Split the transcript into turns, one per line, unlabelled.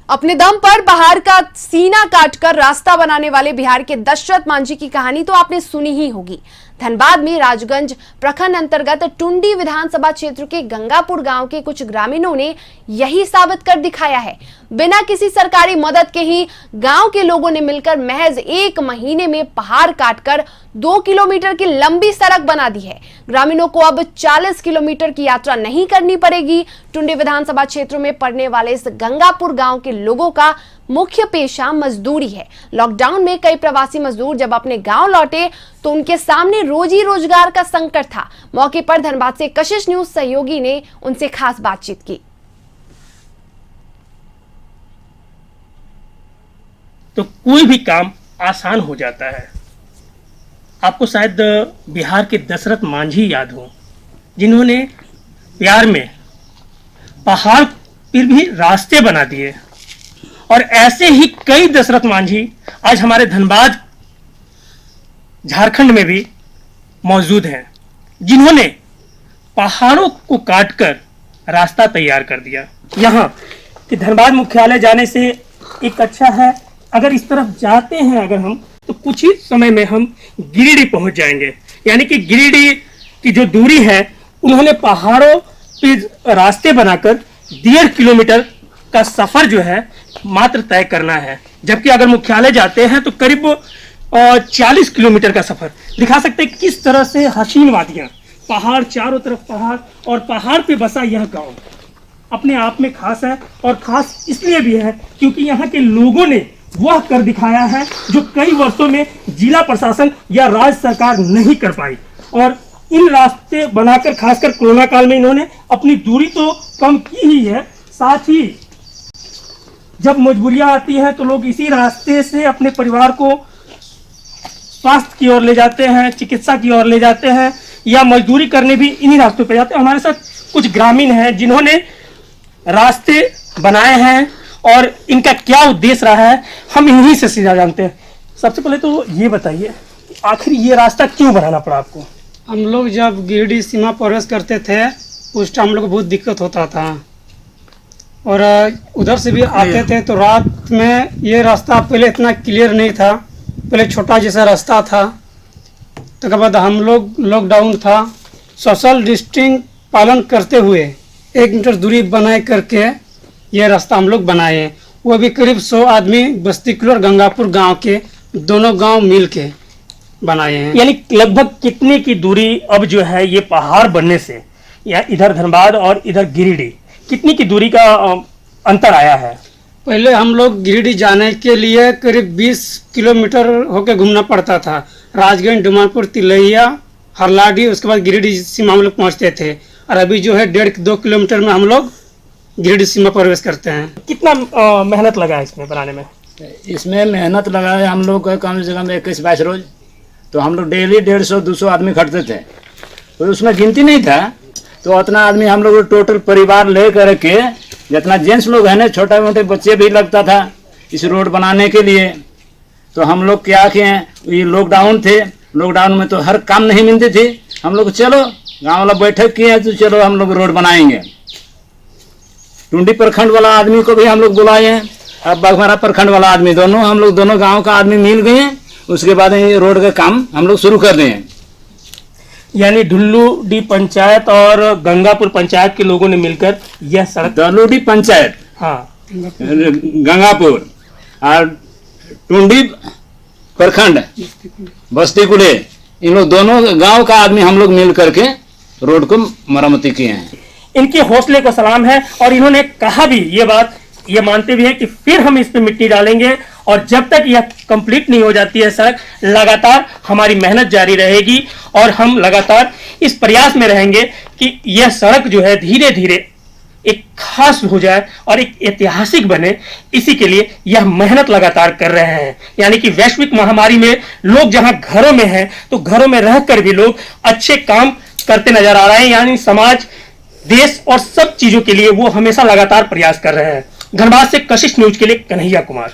अपने दम पर पहाड़ का सीना काटकर रास्ता बनाने वाले बिहार के दशरथ मांझी की कहानी तो आपने सुनी ही होगी। धनबाद में राजगंज प्रखंड अंतर्गत टुंडी विधानसभा क्षेत्र के गंगापुर गांव के कुछ ग्रामीणों ने यही साबित कर दिखाया है। बिना किसी सरकारी मदद के ही गांव के लोगों ने मिलकर महज 1 महीने में पहाड़ काटकर 2 किलोमीटर की लंबी सड़क बना दी है। ग्रामीणों को अब 40 किलोमीटर की यात्रा नहीं करनी पड़ेगी। टुंडी विधानसभा क्षेत्र में पड़ने वाले इस गंगापुर गांव के लोगों का मुख्य पेशा मजदूरी है। लॉकडाउन में कई प्रवासी मजदूर जब अपने गांव लौटे तो उनके सामने रोजी रोजगार का संकट था। मौके पर धनबाद से कशिश न्यूज सहयोगी ने उनसे खास बातचीत की।
तो कोई भी काम आसान हो जाता है। आपको शायद बिहार के दशरथ मांझी याद हो, जिन्होंने प्यार में पहाड़ पर भी रास्ते बना दिए। और ऐसे ही कई दशरथ मांझी आज हमारे धनबाद झारखंड में भी मौजूद हैं, जिन्होंने पहाड़ों को काटकर रास्ता तैयार कर दिया। यहाँ कि धनबाद मुख्यालय जाने से एक अच्छा है, अगर इस तरफ जाते हैं अगर हम तो कुछ ही समय में हम गिरिडीह पहुंच जाएंगे। यानी कि गिरिडीह की जो दूरी है उन्होंने पहाड़ों पे रास्ते बनाकर 1.5 किलोमीटर का सफर जो है मात्र तय करना है, जबकि अगर मुख्यालय जाते हैं तो करीब 40 किलोमीटर का सफर। दिखा सकते हैं किस तरह से हसीन वादियां, पहाड़, चारों तरफ पहाड़, और पहाड़ पे बसा यह गांव अपने आप में खास है। और खास इसलिए भी है क्योंकि यहाँ के लोगों ने वह कर दिखाया है जो कई वर्षों में जिला प्रशासन या राज्य सरकार नहीं कर पाई। और इन रास्ते बनाकर खासकर कोरोना काल में इन्होंने अपनी दूरी तो कम की ही है, साथ ही जब मजबूरियां आती हैं तो लोग इसी रास्ते से अपने परिवार को स्वास्थ्य की ओर ले जाते हैं, चिकित्सा की ओर ले जाते हैं, या मजदूरी करने भी इन्हीं रास्तों पर जाते हैं। हमारे साथ कुछ ग्रामीण हैं जिन्होंने रास्ते बनाए हैं और इनका क्या उद्देश्य रहा है हम इन्हीं से सीधा जानते हैं। सबसे पहले तो ये बताइए, आखिर ये रास्ता क्यों बनाना पड़ा आपको?
हम लोग जब गिरिडीह सीमा प्रवेश करते थे उस टाइम हम लोग को बहुत दिक्कत होता था, और उधर से भी आते थे तो रात में ये रास्ता पहले इतना क्लियर नहीं था, पहले छोटा जैसा रास्ता था। तो बाद हम लोग लॉकडाउन था, सोशल डिस्टेंस पालन करते हुए 1 मीटर दूरी बनाए करके ये रास्ता हम लोग बनाए हैं। वो भी करीब 100 आदमी बस्तीकुल और गंगापुर गांव के दोनों गांव मिल के बनाए हैं।
यानी लगभग कितने की दूरी अब जो है ये पहाड़ बनने से, या इधर धनबाद और इधर गिरिडीह, कितनी की दूरी का अंतर आया है?
पहले हम लोग गिरिडीह जाने के लिए करीब 20 किलोमीटर होके घूमना पड़ता था। राजगंज, डुमारपुर, तिलैया, हरलाडी, उसके बाद गिरिडीह सीमा हम लोग पहुँचते थे। और अभी जो है 1.5-2 किलोमीटर में हम लोग गिरिडीह सीमा प्रवेश करते हैं।
कितना मेहनत लगा है इसमें बनाने में?
इसमें मेहनत लगा है हम लोग कम से कम 21-22 रोज। तो हम लोग डेली 150-200 आदमी खटते थे, तो उसमें गिनती नहीं था। तो उतना आदमी हम लोग टोटल परिवार ले करके, जितना जेंट्स लोग हैं ना, छोटे मोटे बच्चे भी लगता था इस रोड बनाने के लिए। तो हम लोग क्या किए, ये लॉकडाउन थे, लॉकडाउन में तो हर काम नहीं मिलती थी। हम लोग चलो गाँव वाला बैठक किए तो चलो हम लोग रोड बनाएंगे। टुंडी प्रखंड वाला आदमी को भी हम लोग बुलाए हैं, अब बाघमारा प्रखंड वाला आदमी, दोनों गांव का आदमी मिल गए हैं। उसके बाद ये रोड का काम हम लोग शुरू कर दें।
यानी ढुल्लूडीह पंचायत और गंगापुर पंचायत के लोगों ने मिलकर यह सड़क,
ढुल्लूडीह पंचायत,
हाँ,
गंगापुर और टुंडी प्रखंड बस्तीकुले, इन लोग दोनों गांव का आदमी हम लोग मिल करके रोड को मरम्मती किए हैं।
इनके हौसले को सलाम है। और इन्होंने कहा भी ये बात, ये मानते भी हैं कि फिर हम इस पे मिट्टी डालेंगे, और जब तक यह कंप्लीट नहीं हो जाती है सड़क, लगातार हमारी मेहनत जारी रहेगी और हम लगातार इस प्रयास में रहेंगे कि यह सड़क जो है धीरे धीरे एक खास हो जाए और एक ऐतिहासिक बने। इसी के लिए यह मेहनत लगातार कर रहे हैं। यानी कि वैश्विक महामारी में लोग जहां घरों में हैं तो घरों में रहकर भी लोग अच्छे काम करते नजर आ रहे हैं। यानी समाज, देश और सब चीजों के लिए वो हमेशा लगातार प्रयास कर रहे हैं। धनबाद से कशिश न्यूज के लिए कन्हैया कुमार।